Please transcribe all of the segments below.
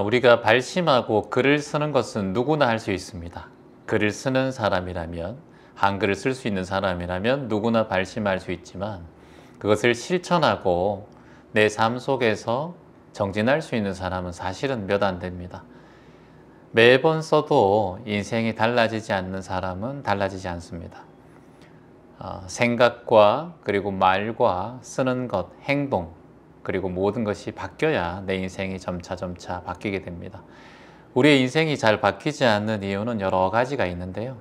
우리가 발심하고 글을 쓰는 것은 누구나 할 수 있습니다. 글을 쓰는 사람이라면, 한글을 쓸 수 있는 사람이라면 누구나 발심할 수 있지만 그것을 실천하고 내 삶 속에서 정진할 수 있는 사람은 사실은 몇 안 됩니다. 매번 써도 인생이 달라지지 않는 사람은 달라지지 않습니다. 생각과 그리고 말과 쓰는 것, 행동, 그리고 모든 것이 바뀌어야 내 인생이 점차 바뀌게 됩니다. 우리의 인생이 잘 바뀌지 않는 이유는 여러 가지가 있는데요.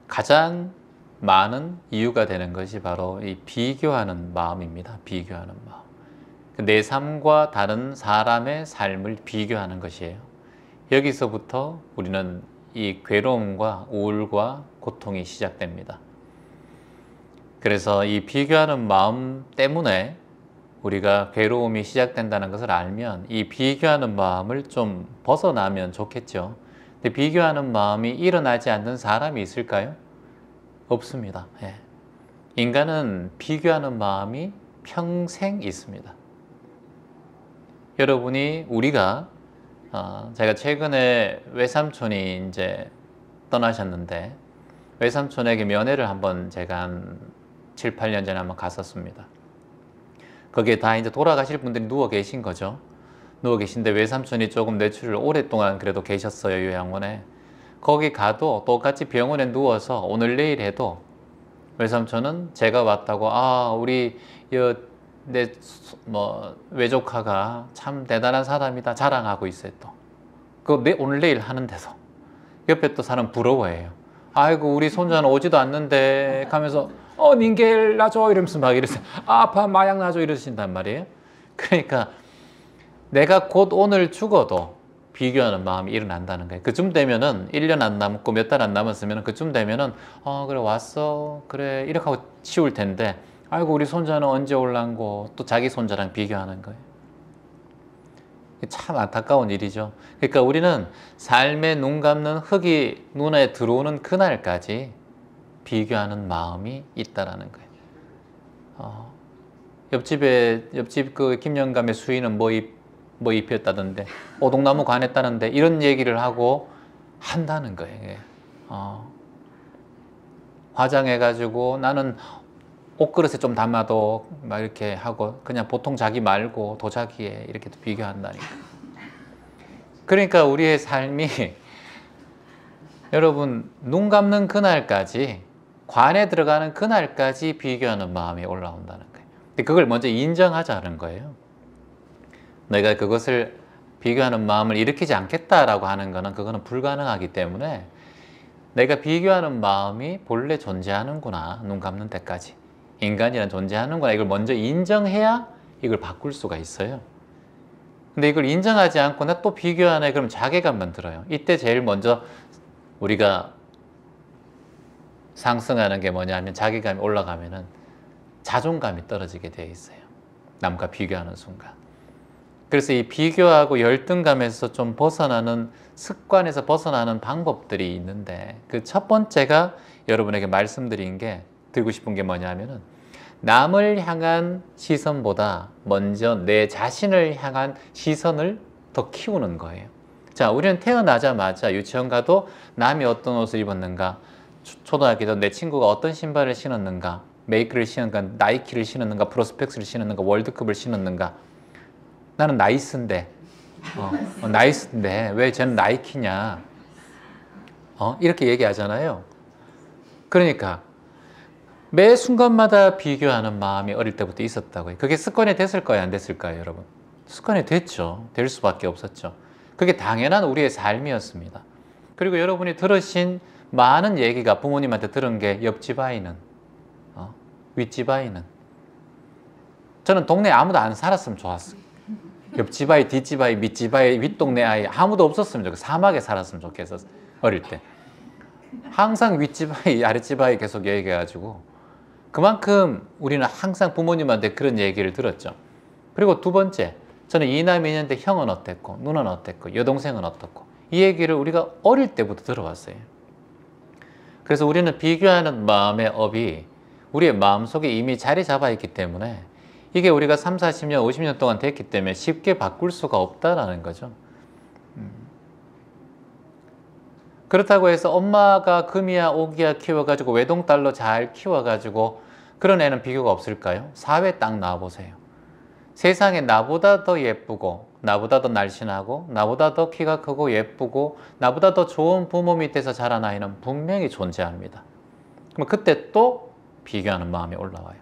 가장 많은 이유가 되는 것이 바로 이 비교하는 마음입니다. 비교하는 마음. 내 삶과 다른 사람의 삶을 비교하는 것이에요. 여기서부터 우리는 이 괴로움과 우울과 고통이 시작됩니다. 그래서 이 비교하는 마음 때문에 우리가 괴로움이 시작된다는 것을 알면 이 비교하는 마음을 좀 벗어나면 좋겠죠. 근데 비교하는 마음이 일어나지 않는 사람이 있을까요? 없습니다. 예. 인간은 비교하는 마음이 평생 있습니다. 여러분이 우리가 제가 최근에 외삼촌이 이제 떠나셨는데 외삼촌에게 면회를 한번 제가 한 7, 8년 전에 한번 갔었습니다. 거기에 다 이제 돌아가실 분들이 누워 계신 거죠. 누워 계신데 외삼촌이 조금 뇌출을 오랫동안 그래도 계셨어요, 요양원에. 거기 가도 똑같이 병원에 누워서 오늘 내일 해도 외삼촌은 제가 왔다고 우리 내 외조카가 참 대단한 사람이다 자랑하고 있어요. 또 오늘 내일 하는데도 옆에 또 사람 부러워해요. 아이고 우리 손자는 오지도 않는데 하면서 닌겔 놔줘 이러면서 막 이러세요. 아파 마약 놔줘 이러신단 말이에요. 그러니까 내가 곧 오늘 죽어도 비교하는 마음이 일어난다는 거예요. 그쯤 되면은 1년 안 남고 몇 달 안 남았으면 그쯤 되면은 그래 왔어 그래 이렇게 하고 치울 텐데 아이고 우리 손자는 언제 올란고 또 자기 손자랑 비교하는 거예요. 참 안타까운 일이죠. 그러니까 우리는 삶에 눈 감는 흙이 눈에 들어오는 그날까지 비교하는 마음이 있다라는 거예요. 옆집 그 김영감의 수인은 뭐 입혔다던데 오동나무 관했다는데 이런 얘기를 하고 한다는 거예요. 화장해가지고 나는 옷그릇에 좀 담아도 막 이렇게 하고 그냥 보통 자기 말고 도자기에 이렇게 비교한다니까. 그러니까 우리의 삶이 여러분 눈 감는 그날까지 관에 들어가는 그날까지 비교하는 마음이 올라온다는 거예요. 근데 그걸 먼저 인정하자는 거예요. 내가 그것을 비교하는 마음을 일으키지 않겠다라고 하는 거는 그거는 불가능하기 때문에 내가 비교하는 마음이 본래 존재하는구나. 눈 감는 데까지. 인간이란 존재하는구나. 이걸 먼저 인정해야 이걸 바꿀 수가 있어요. 근데 이걸 인정하지 않고 나 또 비교하네. 그럼 자괴감만 들어요. 이때 제일 먼저 우리가 상승하는 게 뭐냐면 자괴감이 올라가면은 자존감이 떨어지게 돼 있어요. 남과 비교하는 순간. 그래서 이 비교하고 열등감에서 좀 벗어나는 습관에서 벗어나는 방법들이 있는데 그 첫 번째가 여러분에게 말씀드린 게 드리고 싶은 게 뭐냐면은 남을 향한 시선보다 먼저 내 자신을 향한 시선을 더 키우는 거예요. 자, 우리는 태어나자마자 유치원 가도 남이 어떤 옷을 입었는가, 초등학교 때도 내 친구가 어떤 신발을 신었는가, 메이크를 신었는가, 나이키를 신었는가, 프로스펙스를 신었는가, 월드컵을 신었는가. 나는 나이스인데 나이스인데 왜 쟤는 나이키냐 이렇게 얘기하잖아요. 그러니까 매 순간마다 비교하는 마음이 어릴 때부터 있었다고요. 그게 습관이 됐을까요? 안 됐을까요? 여러분 습관이 됐죠. 될 수밖에 없었죠. 그게 당연한 우리의 삶이었습니다. 그리고 여러분이 들으신 많은 얘기가 부모님한테 들은 게 옆집 아이는 윗집 아이는 저는 동네에 아무도 안 살았으면 좋았어요. 옆집 아이, 뒷집 아이, 밑집 아이, 윗동네 아이 아무도 없었으면 좋겠어요. 사막에 살았으면 좋겠었어요. 어릴 때. 항상 윗집 아이, 아랫집 아이 계속 얘기해가지고 그만큼 우리는 항상 부모님한테 그런 얘기를 들었죠. 그리고 두 번째, 저는 이남이 있는데 형은 어땠고 누나는 어땠고 여동생은 어떻고 이 얘기를 우리가 어릴 때부터 들어왔어요. 그래서 우리는 비교하는 마음의 업이 우리의 마음속에 이미 자리 잡아 있기 때문에 이게 우리가 30, 40년, 50년 동안 됐기 때문에 쉽게 바꿀 수가 없다라는 거죠. 그렇다고 해서 엄마가 금이야 오기야 키워가지고 외동딸로 잘 키워가지고 그런 애는 비교가 없을까요? 사회에 딱 나와보세요. 세상에 나보다 더 예쁘고 나보다 더 날씬하고 나보다 더 키가 크고 예쁘고 나보다 더 좋은 부모 밑에서 자란 아이는 분명히 존재합니다. 그럼 그때 또 비교하는 마음이 올라와요.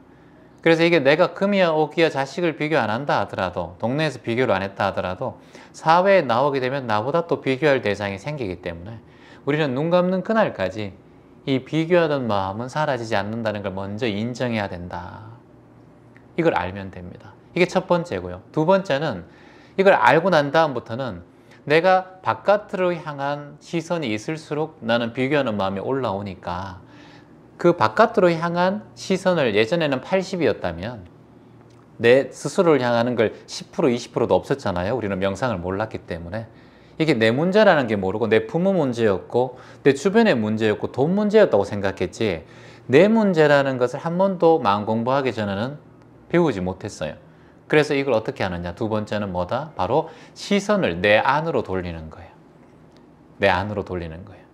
그래서 이게 내가 금이야 오기야 자식을 비교 안 한다 하더라도 동네에서 비교를 안 했다 하더라도 사회에 나오게 되면 나보다 또 비교할 대상이 생기기 때문에 우리는 눈 감는 그날까지 이 비교하던 마음은 사라지지 않는다는 걸 먼저 인정해야 된다. 이걸 알면 됩니다. 이게 첫 번째고요. 두 번째는 이걸 알고 난 다음부터는 내가 바깥으로 향한 시선이 있을수록 나는 비교하는 마음이 올라오니까 그 바깥으로 향한 시선을 예전에는 80이었다면 내 스스로를 향하는 걸 10%, 20%도 없었잖아요. 우리는 명상을 몰랐기 때문에. 이게 내 문제라는 게 모르고 내 부모 문제였고 내 주변의 문제였고 돈 문제였다고 생각했지 내 문제라는 것을 한 번도 마음 공부하기 전에는 배우지 못했어요. 그래서 이걸 어떻게 하느냐. 두 번째는 뭐다? 바로 시선을 내 안으로 돌리는 거예요. 내 안으로 돌리는 거예요.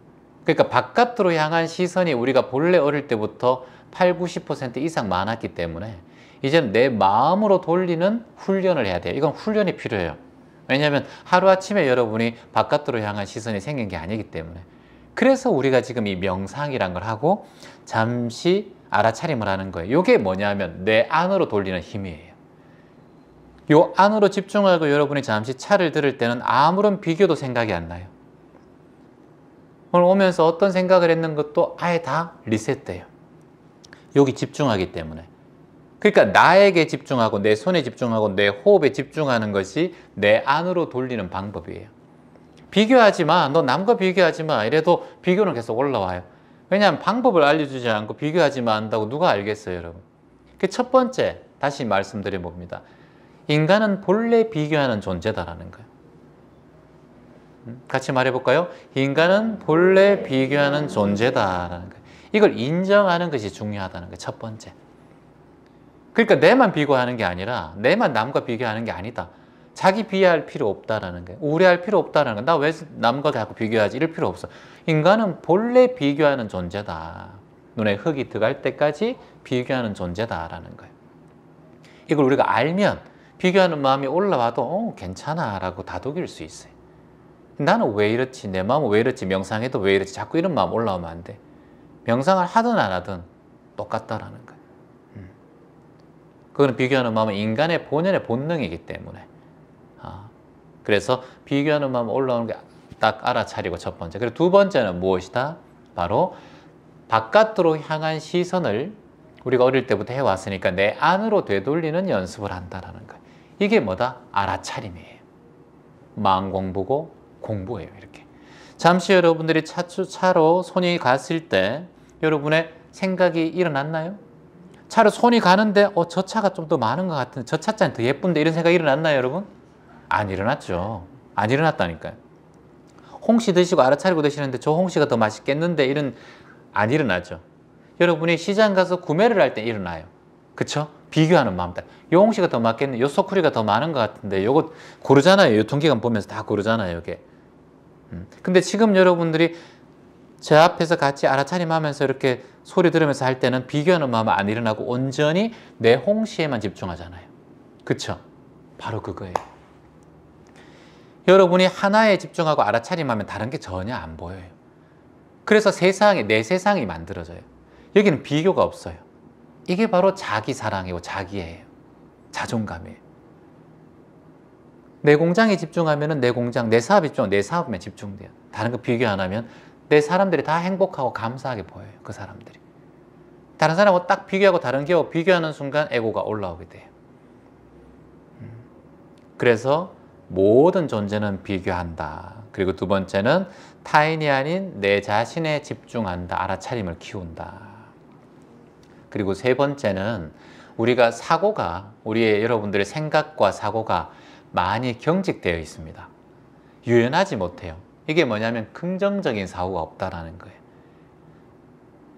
그러니까 바깥으로 향한 시선이 우리가 본래 어릴 때부터 8, 90% 이상 많았기 때문에 이제는 내 마음으로 돌리는 훈련을 해야 돼요. 이건 훈련이 필요해요. 왜냐하면 하루아침에 여러분이 바깥으로 향한 시선이 생긴 게 아니기 때문에. 그래서 우리가 지금 이 명상이란 걸 하고 잠시 알아차림을 하는 거예요. 이게 뭐냐면 내 안으로 돌리는 힘이에요. 요 안으로 집중하고 여러분이 잠시 차를 들을 때는 아무런 비교도 생각이 안 나요. 오늘 오면서 어떤 생각을 했는 것도 아예 다 리셋돼요. 여기 집중하기 때문에. 그러니까 나에게 집중하고 내 손에 집중하고 내 호흡에 집중하는 것이 내 안으로 돌리는 방법이에요. 비교하지 마. 너 남과 비교하지 마. 이래도 비교는 계속 올라와요. 왜냐하면 방법을 알려주지 않고 비교하지 마 한다고 누가 알겠어요, 여러분. 그 첫 번째, 다시 말씀드려 봅니다. 인간은 본래 비교하는 존재다라는 거예요. 같이 말해볼까요? 인간은 본래 비교하는 존재다라는 거예요. 이걸 인정하는 것이 중요하다는 거예요. 첫 번째. 그러니까 내만 비교하는 게 아니라 내만 남과 비교하는 게 아니다. 자기 비하할 필요 없다라는 거예요. 우려할 필요 없다라는 거예요. 나 왜 남과 자꾸 비교하지? 이럴 필요 없어. 인간은 본래 비교하는 존재다. 눈에 흙이 들어갈 때까지 비교하는 존재다라는 거예요. 이걸 우리가 알면 비교하는 마음이 올라와도 괜찮아 라고 다독일 수 있어요. 나는 왜 이렇지? 내 마음은 왜 이렇지? 명상해도 왜 이렇지? 자꾸 이런 마음 올라오면 안 돼. 명상을 하든 안 하든 똑같다라는 거예요. 그거는 비교하는 마음은 인간의 본연의 본능이기 때문에. 그래서 비교하는 마음 올라오는 게 딱 알아차리고 첫 번째. 그리고 두 번째는 무엇이다? 바로 바깥으로 향한 시선을 우리가 어릴 때부터 해왔으니까 내 안으로 되돌리는 연습을 한다는 거예요. 이게 뭐다? 알아차림이에요. 마음 공부고 공부예요. 이렇게. 잠시 여러분들이 차로 손이 갔을 때 여러분의 생각이 일어났나요? 차로 손이 가는데 저 차가 좀 더 많은 것 같은데 저 차잔 더 예쁜데 이런 생각이 일어났나요, 여러분? 안 일어났죠. 안 일어났다니까요. 홍시 드시고 알아차리고 드시는데 저 홍시가 더 맛있겠는데 이런 안 일어나죠. 여러분이 시장 가서 구매를 할 때 일어나요. 그쵸? 비교하는 마음. 요 홍시가 더 맞겠네. 요 소쿠리가 더 많은 것 같은데 요거 고르잖아요. 유통기간 보면서 다 고르잖아요. 이게. 근데 지금 여러분들이 제 앞에서 같이 알아차림하면서 이렇게 소리 들으면서 할 때는 비교하는 마음은 안 일어나고 온전히 내 홍시에만 집중하잖아요. 그쵸? 바로 그거예요. 여러분이 하나에 집중하고 알아차림하면 다른 게 전혀 안 보여요. 그래서 내 세상이 만들어져요. 여기는 비교가 없어요. 이게 바로 자기 사랑이고 자기예요. 자존감이에요. 내 공장에 집중하면 내 공장, 내 사업에 집중하면 내 사업에 집중돼요. 다른 거 비교 안 하면 내 사람들이 다 행복하고 감사하게 보여요. 그 사람들이. 다른 사람하고 딱 비교하고 다른 게 비교하는 순간 에고가 올라오게 돼요. 그래서 모든 존재는 비교한다. 그리고 두 번째는 타인이 아닌 내 자신에 집중한다. 알아차림을 키운다. 그리고 세 번째는 우리가 우리의 여러분들의 생각과 사고가 많이 경직되어 있습니다. 유연하지 못해요. 이게 뭐냐면 긍정적인 사고가 없다라는 거예요.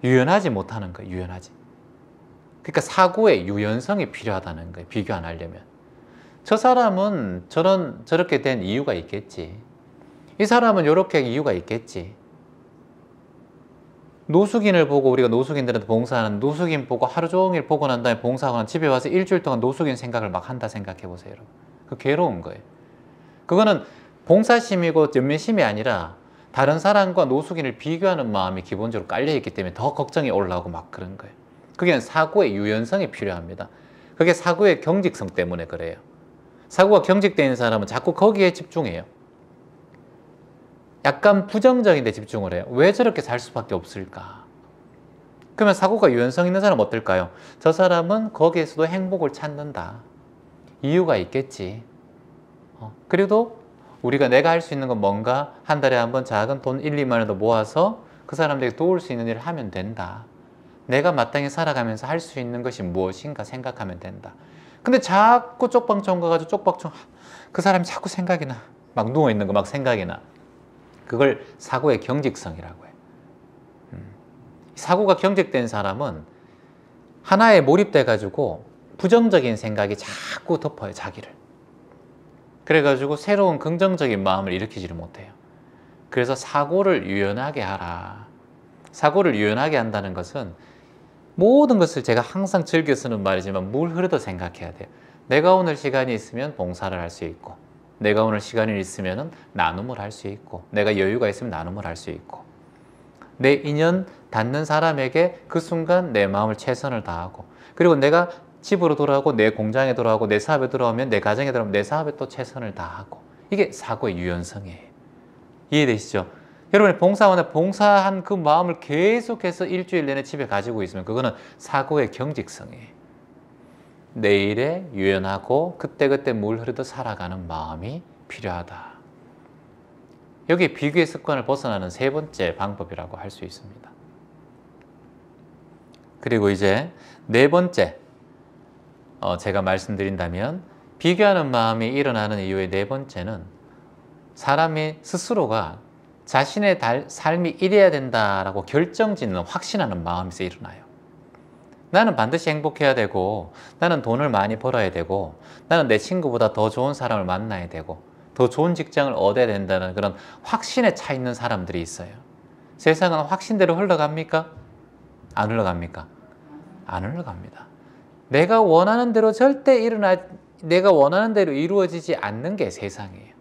유연하지 못하는 거예요. 유연하지. 그러니까 사고의 유연성이 필요하다는 거예요. 비교 안 하려면. 저 사람은 저렇게 된 이유가 있겠지. 이 사람은 이렇게 이유가 있겠지. 노숙인을 보고 우리가 노숙인들한테 봉사하는 노숙인 보고 하루 종일 보고 난 다음에 봉사하고 난 집에 와서 일주일 동안 노숙인 생각을 막 한다 생각해 보세요, 여러분. 그 괴로운 거예요. 그거는 봉사심이고 연민심이 아니라 다른 사람과 노숙인을 비교하는 마음이 기본적으로 깔려있기 때문에 더 걱정이 올라오고 막 그런 거예요. 그게 사고의 유연성이 필요합니다. 그게 사고의 경직성 때문에 그래요. 사고가 경직되어 있는 사람은 자꾸 거기에 집중해요. 약간 부정적인 데 집중을 해요. 왜 저렇게 살 수밖에 없을까? 그러면 사고가 유연성 있는 사람은 어떨까요? 저 사람은 거기에서도 행복을 찾는다. 이유가 있겠지. 그래도 우리가 내가 할 수 있는 건 뭔가 한 달에 한 번 작은 돈 1, 2만 원도 모아서 그 사람들에게 도울 수 있는 일을 하면 된다. 내가 마땅히 살아가면서 할 수 있는 것이 무엇인가 생각하면 된다. 근데 자꾸 쪽방촌 가가지고 쪽방촌 그 사람이 자꾸 생각이 나. 막 누워있는 거 막 생각이 나. 그걸 사고의 경직성이라고 해요. 사고가 경직된 사람은 하나에 몰입돼 가지고 부정적인 생각이 자꾸 덮어요, 자기를. 그래가지고 새로운 긍정적인 마음을 일으키지를 못해요. 그래서 사고를 유연하게 하라. 사고를 유연하게 한다는 것은 모든 것을 제가 항상 즐겨 쓰는 말이지만 물 흐르듯 생각해야 돼요. 내가 오늘 시간이 있으면 봉사를 할 수 있고, 내가 오늘 시간이 있으면 나눔을 할 수 있고, 내가 여유가 있으면 나눔을 할 수 있고, 내 인연 닿는 사람에게 그 순간 내 마음을 최선을 다하고, 그리고 내가 집으로 돌아오고 내 공장에 돌아오고 내 사업에 돌아오면 내 가정에 돌아오면 내 사업에 또 최선을 다하고, 이게 사고의 유연성이에요. 이해되시죠? 여러분이 봉사원에 봉사한 그 마음을 계속해서 일주일 내내 집에 가지고 있으면 그거는 사고의 경직성이에요. 내일에 유연하고 그때그때 물 흐르듯 살아가는 마음이 필요하다. 여기 비교의 습관을 벗어나는 세 번째 방법이라고 할 수 있습니다. 그리고 이제 네 번째, 제가 말씀드린다면 비교하는 마음이 일어나는 이유의 네 번째는 사람이 스스로가 자신의 삶이 이래야 된다라고 결정짓는 확신하는 마음에서 일어나요. 나는 반드시 행복해야 되고, 나는 돈을 많이 벌어야 되고, 나는 내 친구보다 더 좋은 사람을 만나야 되고, 더 좋은 직장을 얻어야 된다는 그런 확신에 차 있는 사람들이 있어요. 세상은 확신대로 흘러갑니까? 안 흘러갑니까? 안 흘러갑니다. 내가 원하는 대로 내가 원하는 대로 이루어지지 않는 게 세상이에요.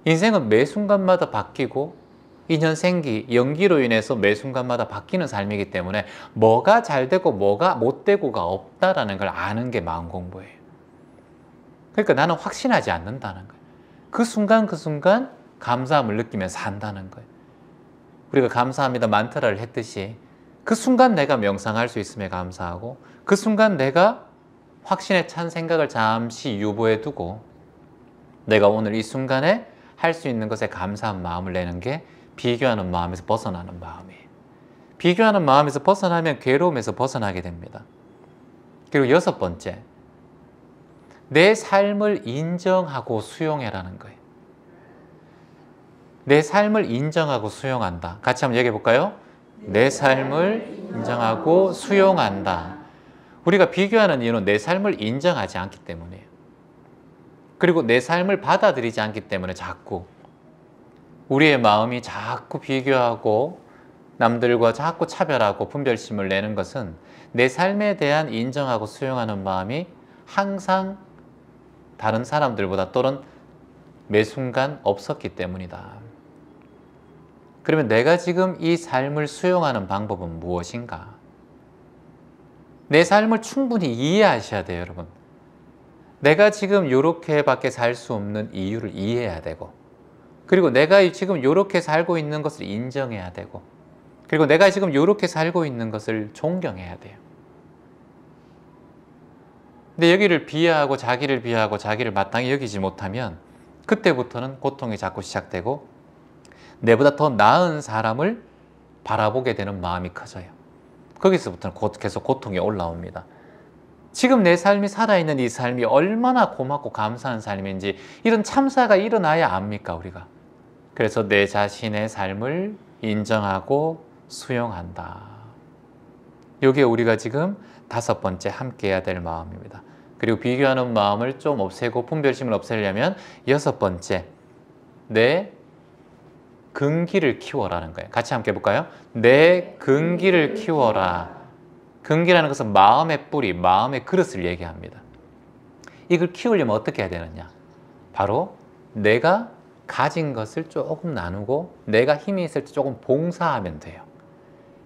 인생은 매 순간마다 바뀌고 인연생기, 연기로 인해서 매 순간마다 바뀌는 삶이기 때문에 뭐가 잘 되고 뭐가 못 되고가 없다라는 걸 아는 게 마음 공부예요. 그러니까 나는 확신하지 않는다는 거예요. 그 순간 그 순간 감사함을 느끼면서 산다는 거예요. 우리가 감사합니다 만트라를 했듯이 그 순간 내가 명상할 수 있음에 감사하고, 그 순간 내가 확신에 찬 생각을 잠시 유보해 두고 내가 오늘 이 순간에 할 수 있는 것에 감사한 마음을 내는 게 비교하는 마음에서 벗어나는 마음이에요. 비교하는 마음에서 벗어나면 괴로움에서 벗어나게 됩니다. 그리고 여섯 번째, 내 삶을 인정하고 수용해라는 거예요. 내 삶을 인정하고 수용한다. 같이 한번 얘기해 볼까요? 내 삶을 인정하고 수용한다. 우리가 비교하는 이유는 내 삶을 인정하지 않기 때문이에요. 그리고 내 삶을 받아들이지 않기 때문에 자꾸 우리의 마음이 자꾸 비교하고 남들과 자꾸 차별하고 분별심을 내는 것은 내 삶에 대한 인정하고 수용하는 마음이 항상 다른 사람들보다 또는 매 순간 없었기 때문이다. 그러면 내가 지금 이 삶을 수용하는 방법은 무엇인가? 내 삶을 충분히 이해하셔야 돼요, 여러분. 내가 지금 이렇게밖에 살 수 없는 이유를 이해해야 되고, 그리고 내가 지금 이렇게 살고 있는 것을 인정해야 되고, 그리고 내가 지금 이렇게 살고 있는 것을 존경해야 돼요. 근데 여기를 비하하고 자기를 마땅히 여기지 못하면 그때부터는 고통이 자꾸 시작되고 내보다 더 나은 사람을 바라보게 되는 마음이 커져요. 거기서부터는 계속 고통이 올라옵니다. 지금 내 삶이 살아있는 이 삶이 얼마나 고맙고 감사한 삶인지 이런 참사가 일어나야 압니까, 우리가? 그래서 내 자신의 삶을 인정하고 수용한다. 이게 우리가 지금 다섯 번째 함께 해야 될 마음입니다. 그리고 비교하는 마음을 좀 없애고 분별심을 없애려면 여섯 번째, 내 근기를 키워라는 거예요. 같이 함께 해볼까요? 내 근기를 키워라. 근기라는 것은 마음의 뿌리, 마음의 그릇을 얘기합니다. 이걸 키우려면 어떻게 해야 되느냐? 바로 내가 가진 것을 조금 나누고 내가 힘이 있을 때 조금 봉사하면 돼요.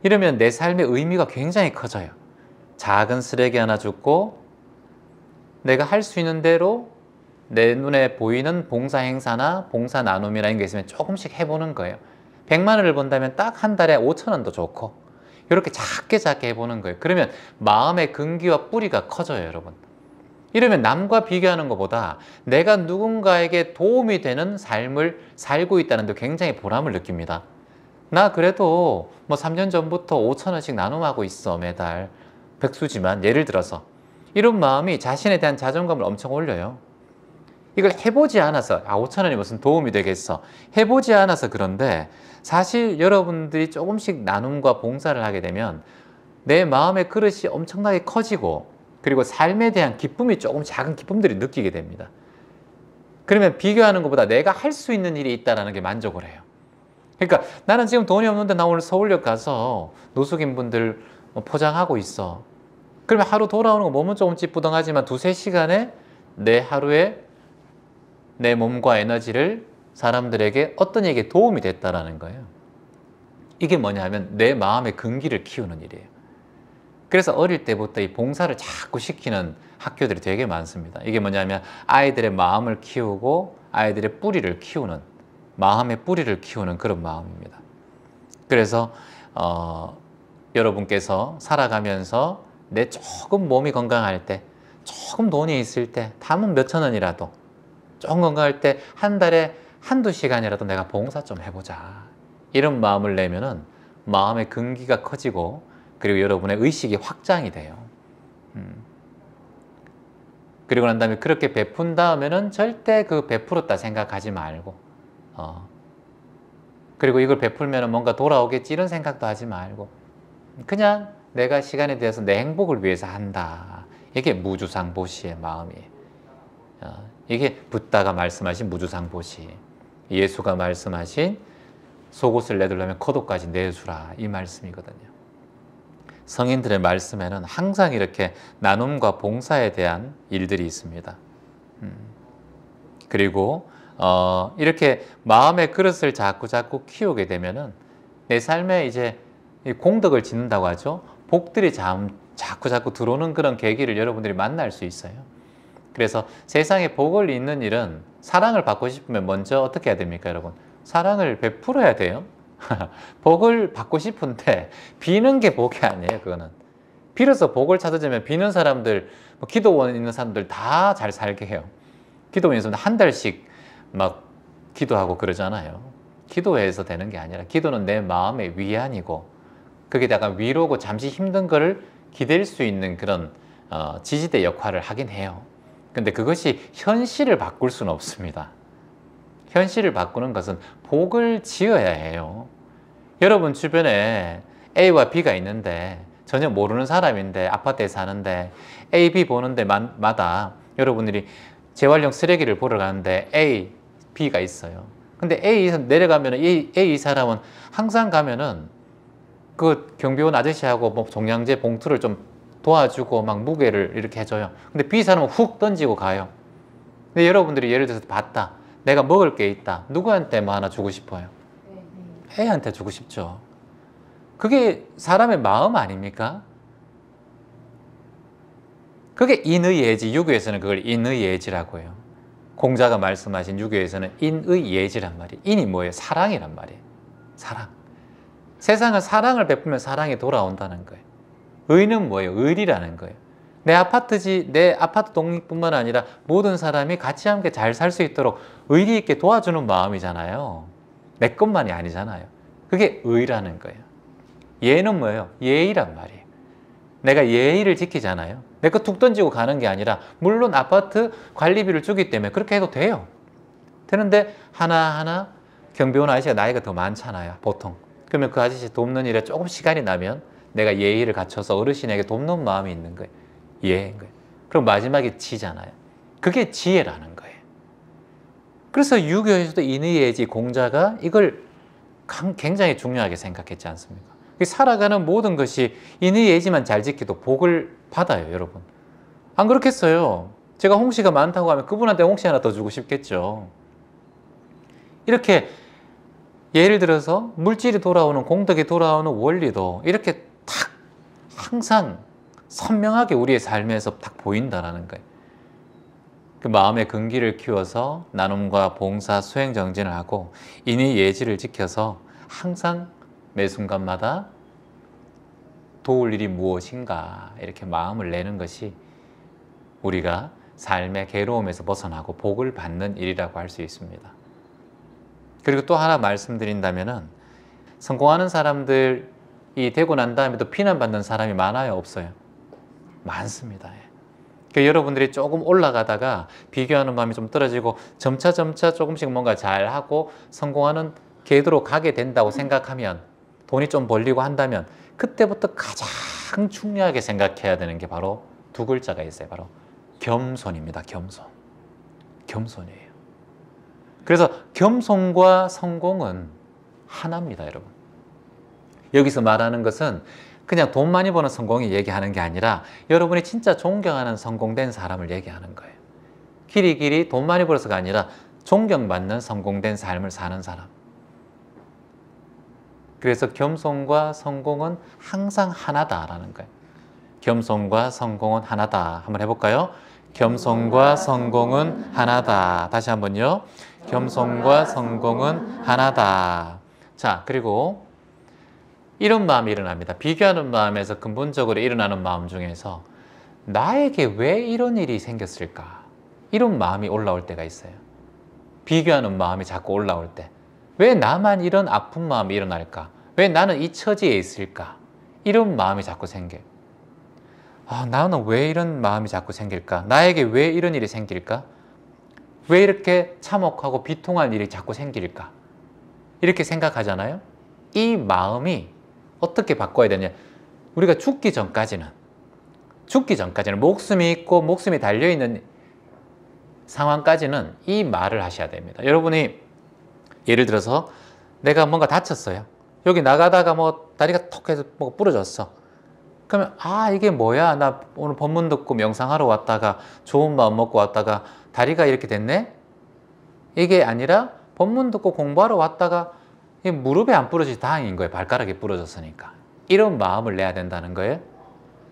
이러면 내 삶의 의미가 굉장히 커져요. 작은 쓰레기 하나 줍고 내가 할 수 있는 대로 내 눈에 보이는 봉사 행사나 봉사 나눔이라는 게 있으면 조금씩 해보는 거예요. 100만 원을 번다면 딱 한 달에 5천 원도 좋고 이렇게 작게 해보는 거예요. 그러면 마음의 근기와 뿌리가 커져요, 여러분. 이러면 남과 비교하는 것보다 내가 누군가에게 도움이 되는 삶을 살고 있다는 데 굉장히 보람을 느낍니다. 나 그래도 뭐 3년 전부터 5천 원씩 나눔하고 있어, 매달. 백수지만 예를 들어서 이런 마음이 자신에 대한 자존감을 엄청 올려요. 이걸 해보지 않아서 5천 원이 무슨 도움이 되겠어, 해보지 않아서 그런데 사실 여러분들이 조금씩 나눔과 봉사를 하게 되면 내 마음의 그릇이 엄청나게 커지고 그리고 삶에 대한 기쁨이 조금 작은 기쁨들이 느끼게 됩니다. 그러면 비교하는 것보다 내가 할 수 있는 일이 있다는 게 만족을 해요. 그러니까 나는 지금 돈이 없는데 나 오늘 서울역 가서 노숙인분들 포장하고 있어. 그러면 하루 돌아오는 거 몸은 조금 찌뿌둥하지만 2-3시간에 내 하루에 내 몸과 에너지를 사람들에게 어떤 얘기에 도움이 됐다라는 거예요. 이게 뭐냐면 내 마음의 근기를 키우는 일이에요. 그래서 어릴 때부터 이 봉사를 자꾸 시키는 학교들이 되게 많습니다. 이게 뭐냐면 아이들의 마음을 키우고 아이들의 뿌리를 키우는, 마음의 뿌리를 키우는 그런 마음입니다. 그래서 여러분께서 살아가면서 내 조금 몸이 건강할 때, 조금 돈이 있을 때, 담은 몇천 원이라도 조금 건강할 때 한 달에 1-2시간이라도 내가 봉사 좀 해보자, 이런 마음을 내면은 마음의 근기가 커지고 그리고 여러분의 의식이 확장이 돼요. 그리고 난 다음에 그렇게 베푼 다음에는 절대 그 베풀었다 생각하지 말고 그리고 이걸 베풀면 뭔가 돌아오겠지 이런 생각도 하지 말고 그냥 내가 시간에 대해서 내 행복을 위해서 한다. 이게 무주상보시의 마음이에요. 이게 붓다가 말씀하신 무주상보시, 예수가 말씀하신 속옷을 내두려면 겉옷까지 내주라, 이 말씀이거든요. 성인들의 말씀에는 항상 이렇게 나눔과 봉사에 대한 일들이 있습니다. 그리고 이렇게 마음의 그릇을 자꾸 키우게 되면은 내 삶에 이제 공덕을 짓는다고 하죠. 복들이 자꾸 들어오는 그런 계기를 여러분들이 만날 수 있어요. 그래서 세상에 복을 잇는 일은 사랑을 받고 싶으면 먼저 어떻게 해야 됩니까, 여러분? 사랑을 베풀어야 돼요. 복을 받고 싶은데 비는 게 복이 아니에요. 그거는 빌어서 복을 찾으려면 비는 사람들, 기도원 있는 사람들 다 잘 살게 해요. 기도원에서 한 달씩 막 기도하고 그러잖아요. 기도해서 되는 게 아니라 기도는 내 마음의 위안이고 그게 약간 위로고 잠시 힘든 거를 기댈 수 있는 그런 지지대 역할을 하긴 해요. 근데 그것이 현실을 바꿀 수는 없습니다. 현실을 바꾸는 것은 복을 지어야 해요. 여러분 주변에 A와 B가 있는데 전혀 모르는 사람인데 아파트에 사는데 A, B 보는 데마다 여러분들이 재활용 쓰레기를 보러 가는데 A, B가 있어요. 근데 A 내려가면 A 사람은 항상 가면은 그 경비원 아저씨하고 뭐 종량제 봉투를 좀 도와주고 막 무게를 이렇게 해줘요. 근데 B 사람은 훅 던지고 가요. 근데 여러분들이 예를 들어서 봤다. 내가 먹을 게 있다. 누구한테 뭐 하나 주고 싶어요? A한테 주고 싶죠. 그게 사람의 마음 아닙니까? 그게 인의예지. 유교에서는 그걸 인의예지라고 해요. 공자가 말씀하신 유교에서는 인의예지란 말이에요. 인이 뭐예요? 사랑이란 말이에요. 사랑. 세상은 사랑을 베풀면 사랑이 돌아온다는 거예요. 의는 뭐예요? 의리라는 거예요. 내 아파트 독립뿐만 아니라 모든 사람이 같이 함께 잘 살 수 있도록 의리 있게 도와주는 마음이잖아요. 내 것만이 아니잖아요. 그게 의라는 거예요. 예는 뭐예요? 예의란 말이에요. 내가 예의를 지키잖아요. 내 거 툭 던지고 가는 게 아니라 물론 아파트 관리비를 주기 때문에 그렇게 해도 돼요. 되는데 하나하나 경비원 아저씨가 나이가 더 많잖아요. 보통. 그러면 그 아저씨 돕는 일에 조금 시간이 나면 내가 예의를 갖춰서 어르신에게 돕는 마음이 있는 거예요. 예인 거예요. 그럼 마지막에 지잖아요. 그게 지혜라는 거예요. 그래서 유교에서도 인의예지 공자가 이걸 굉장히 중요하게 생각했지 않습니까? 살아가는 모든 것이 인의 예지만 잘 지켜도 복을 받아요, 여러분. 안 그렇겠어요? 제가 홍시가 많다고 하면 그분한테 홍시 하나 더 주고 싶겠죠. 이렇게 예를 들어서 물질이 돌아오는, 공덕이 돌아오는 원리도 이렇게 딱 항상 선명하게 우리의 삶에서 딱 보인다라는 거예요. 그 마음의 근기를 키워서 나눔과 봉사, 수행 정진을 하고 인의 예지를 지켜서 항상 매 순간마다 도울 일이 무엇인가 이렇게 마음을 내는 것이 우리가 삶의 괴로움에서 벗어나고 복을 받는 일이라고 할 수 있습니다. 그리고 또 하나 말씀드린다면은 성공하는 사람들이 되고 난 다음에 또 비난받는 사람이 많아요, 없어요? 많습니다. 그러니까 여러분들이 조금 올라가다가 비교하는 마음이 좀 떨어지고 점차 조금씩 뭔가 잘하고 성공하는 궤도로 가게 된다고 생각하면, 돈이 좀 벌리고 한다면 그때부터 가장 중요하게 생각해야 되는 게 바로 두 글자가 있어요. 바로 겸손입니다. 겸손. 겸손이에요. 그래서 겸손과 성공은 하나입니다, 여러분. 여기서 말하는 것은 그냥 돈 많이 버는 성공이 얘기하는 게 아니라 여러분이 진짜 존경하는 성공된 사람을 얘기하는 거예요. 길이 돈 많이 벌어서가 아니라 존경받는 성공된 삶을 사는 사람. 그래서 겸손과 성공은 항상 하나다라는 거예요. 겸손과 성공은 하나다. 한번 해볼까요? 겸손과 성공은 하나다. 다시 한번요. 겸손과 성공은 하나다. 자, 그리고 이런 마음이 일어납니다. 비교하는 마음에서 근본적으로 일어나는 마음 중에서 나에게 왜 이런 일이 생겼을까? 이런 마음이 올라올 때가 있어요. 비교하는 마음이 자꾸 올라올 때. 왜 나만 이런 아픈 마음이 일어날까? 왜 나는 이 처지에 있을까? 이런 마음이 자꾸 생겨요. 나는 왜 이런 마음이 자꾸 생길까? 나에게 왜 이런 일이 생길까? 왜 이렇게 참혹하고 비통한 일이 자꾸 생길까? 이렇게 생각하잖아요. 이 마음이 어떻게 바꿔야 되냐? 우리가 죽기 전까지는 목숨이 있고 목숨이 달려있는 상황까지는 이 말을 하셔야 됩니다. 여러분이 예를 들어서 내가 뭔가 다쳤어요. 여기 나가다가 뭐 다리가 톡 해서 뭐 부러졌어. 그러면 이게 뭐야? 나 오늘 법문 듣고 명상하러 왔다가 좋은 마음 먹고 왔다가 다리가 이렇게 됐네? 이게 아니라 법문 듣고 공부하러 왔다가 무릎에 안 부러지지 다행인 거예요. 발가락이 부러졌으니까. 이런 마음을 내야 된다는 거예요.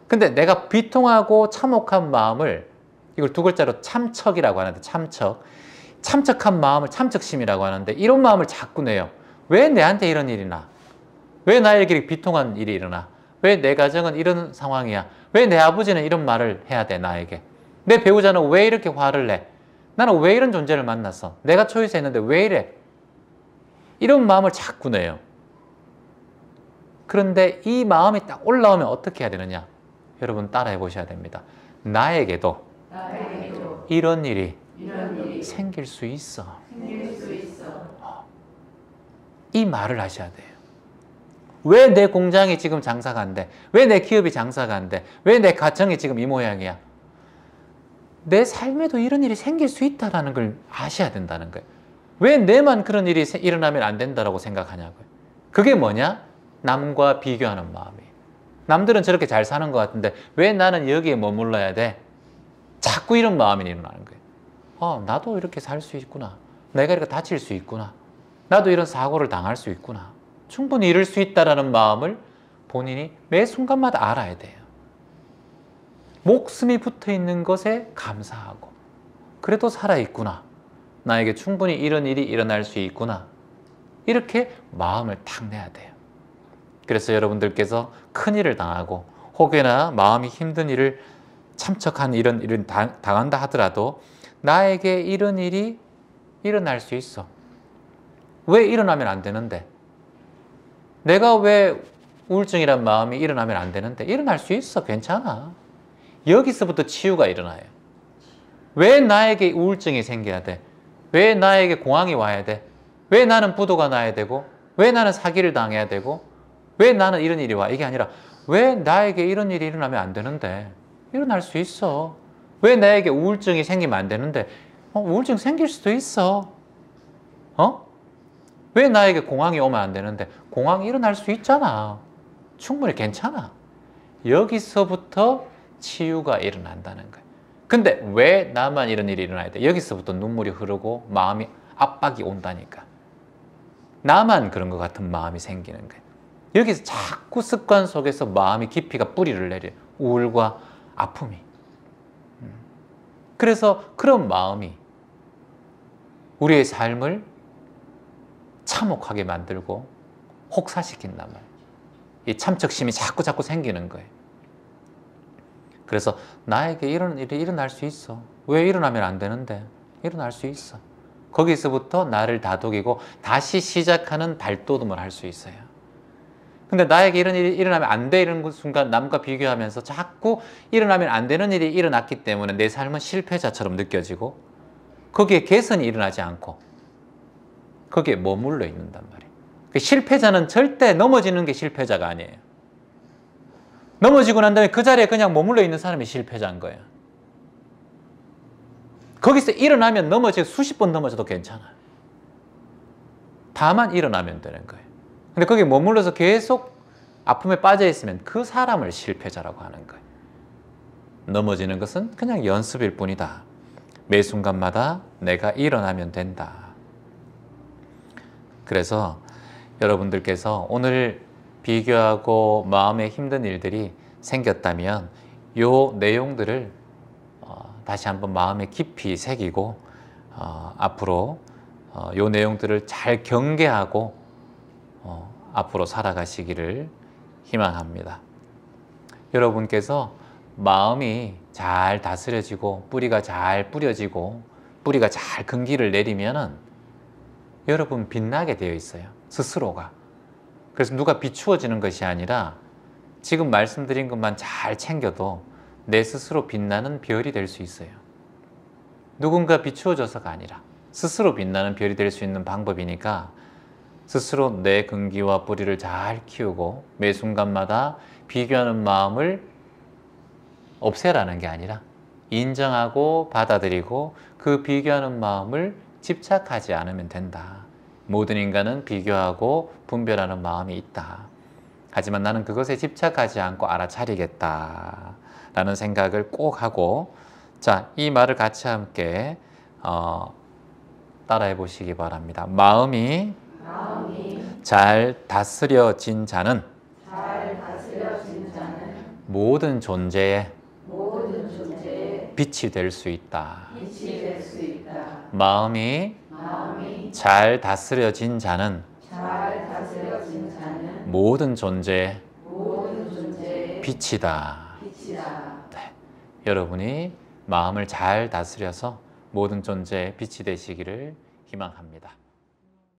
근데 내가 비통하고 참혹한 마음을, 이걸 두 글자로 참척이라고 하는데, 참척한 마음을 참척심이라고 하는데, 이런 마음을 자꾸 내요. 왜 내한테 이런 일이 나? 왜 나에게 비통한 일이 일어나? 왜 내 가정은 이런 상황이야? 왜 내 아버지는 이런 말을 해야 돼, 나에게? 내 배우자는 왜 이렇게 화를 내? 나는 왜 이런 존재를 만났어? 내가 초이스했는데 왜 이래? 이런 마음을 자꾸 내요. 그런데 이 마음이 딱 올라오면 어떻게 해야 되느냐? 여러분 따라해 보셔야 됩니다. 나에게도 이런 일이 생길 수 있어. 이 말을 하셔야 돼요. 왜 내 공장이 지금 장사가 안 돼? 왜 내 기업이 장사가 안 돼? 왜 내 가정이 지금 이 모양이야? 내 삶에도 이런 일이 생길 수 있다는 걸 아셔야 된다는 거예요. 왜 내만 그런 일이 일어나면 안 된다고 생각하냐고요. 그게 뭐냐? 남과 비교하는 마음이에요. 남들은 저렇게 잘 사는 것 같은데 왜 나는 여기에 머물러야 돼? 자꾸 이런 마음이 일어나는 거예요. 나도 이렇게 살 수 있구나. 내가 이렇게 다칠 수 있구나. 나도 이런 사고를 당할 수 있구나. 충분히 이럴 수 있다는 마음을 본인이 매 순간마다 알아야 돼요. 목숨이 붙어 있는 것에 감사하고, 그래도 살아있구나. 나에게 충분히 이런 일이 일어날 수 있구나. 이렇게 마음을 탁 내야 돼요. 그래서 여러분들께서 큰 일을 당하고 혹여나 마음이 힘든 일을 참척한 이런 일을 당한다 하더라도 나에게 이런 일이 일어날 수 있어. 왜 일어나면 안 되는데? 내가 왜 우울증이란 마음이 일어나면 안 되는데? 일어날 수 있어. 괜찮아. 여기서부터 치유가 일어나요. 왜 나에게 우울증이 생겨야 돼? 왜 나에게 공황이 와야 돼? 왜 나는 부도가 나야 되고? 왜 나는 사기를 당해야 되고? 왜 나는 이런 일이 와? 이게 아니라 왜 나에게 이런 일이 일어나면 안 되는데? 일어날 수 있어. 왜 나에게 우울증이 생기면 안 되는데? 우울증 생길 수도 있어. 왜 나에게 공황이 오면 안 되는데? 공황이 일어날 수 있잖아. 충분히 괜찮아. 여기서부터 치유가 일어난다는 거예요. 근데 왜 나만 이런 일이 일어나야 돼? 여기서부터 눈물이 흐르고 마음이 압박이 온다니까. 나만 그런 것 같은 마음이 생기는 거예요. 여기서 자꾸 습관 속에서 마음이 깊이가 뿌리를 내려요. 우울과 아픔이. 그래서 그런 마음이 우리의 삶을 참혹하게 만들고 혹사시킨단 말이에요. 이 참척심이 자꾸 생기는 거예요. 그래서 나에게 이런 일이 일어날 수 있어. 왜 일어나면 안 되는데? 일어날 수 있어. 거기서부터 나를 다독이고 다시 시작하는 발돋움을 할 수 있어요. 근데 나에게 이런 일이 일어나면 안 돼 이런 순간 남과 비교하면서 자꾸 일어나면 안 되는 일이 일어났기 때문에 내 삶은 실패자처럼 느껴지고 거기에 개선이 일어나지 않고 거기에 머물러 있는단 말이에요. 실패자는 절대 넘어지는 게 실패자가 아니에요. 넘어지고 난 다음에 그 자리에 그냥 머물러 있는 사람이 실패자인 거예요. 거기서 일어나면 넘어지고 수십 번 넘어져도 괜찮아요. 다만 일어나면 되는 거예요. 근데 거기에 머물러서 계속 아픔에 빠져 있으면 그 사람을 실패자라고 하는 거예요. 넘어지는 것은 그냥 연습일 뿐이다. 매 순간마다 내가 일어나면 된다. 그래서 여러분들께서 오늘 비교하고 마음에 힘든 일들이 생겼다면 이 내용들을 다시 한번 마음에 깊이 새기고 앞으로 이 내용들을 잘 경계하고 앞으로 살아가시기를 희망합니다. 여러분께서 마음이 잘 다스려지고 뿌리가 잘 뿌려지고 뿌리가 잘根기를 내리면은 여러분 빛나게 되어 있어요. 스스로가. 그래서 누가 비추어지는 것이 아니라 지금 말씀드린 것만 잘 챙겨도 내 스스로 빛나는 별이 될 수 있어요. 누군가 비추어져서가 아니라 스스로 빛나는 별이 될 수 있는 방법이니까 스스로 내根기와 뿌리를 잘 키우고 매 순간마다 비교하는 마음을 없애라는 게 아니라 인정하고 받아들이고 그 비교하는 마음을 집착하지 않으면 된다. 모든 인간은 비교하고 분별하는 마음이 있다. 하지만 나는 그것에 집착하지 않고 알아차리겠다 라는 생각을 꼭 하고, 자, 이 말을 같이 함께 따라해 보시기 바랍니다. 마음이 잘 다스려진 자는 모든 존재에 빛이 될 수 있다. 마음이 잘 다스려진 자는 모든 존재의 빛이다. 네. 여러분이 마음을 잘 다스려서 모든 존재의 빛이 되시기를 희망합니다.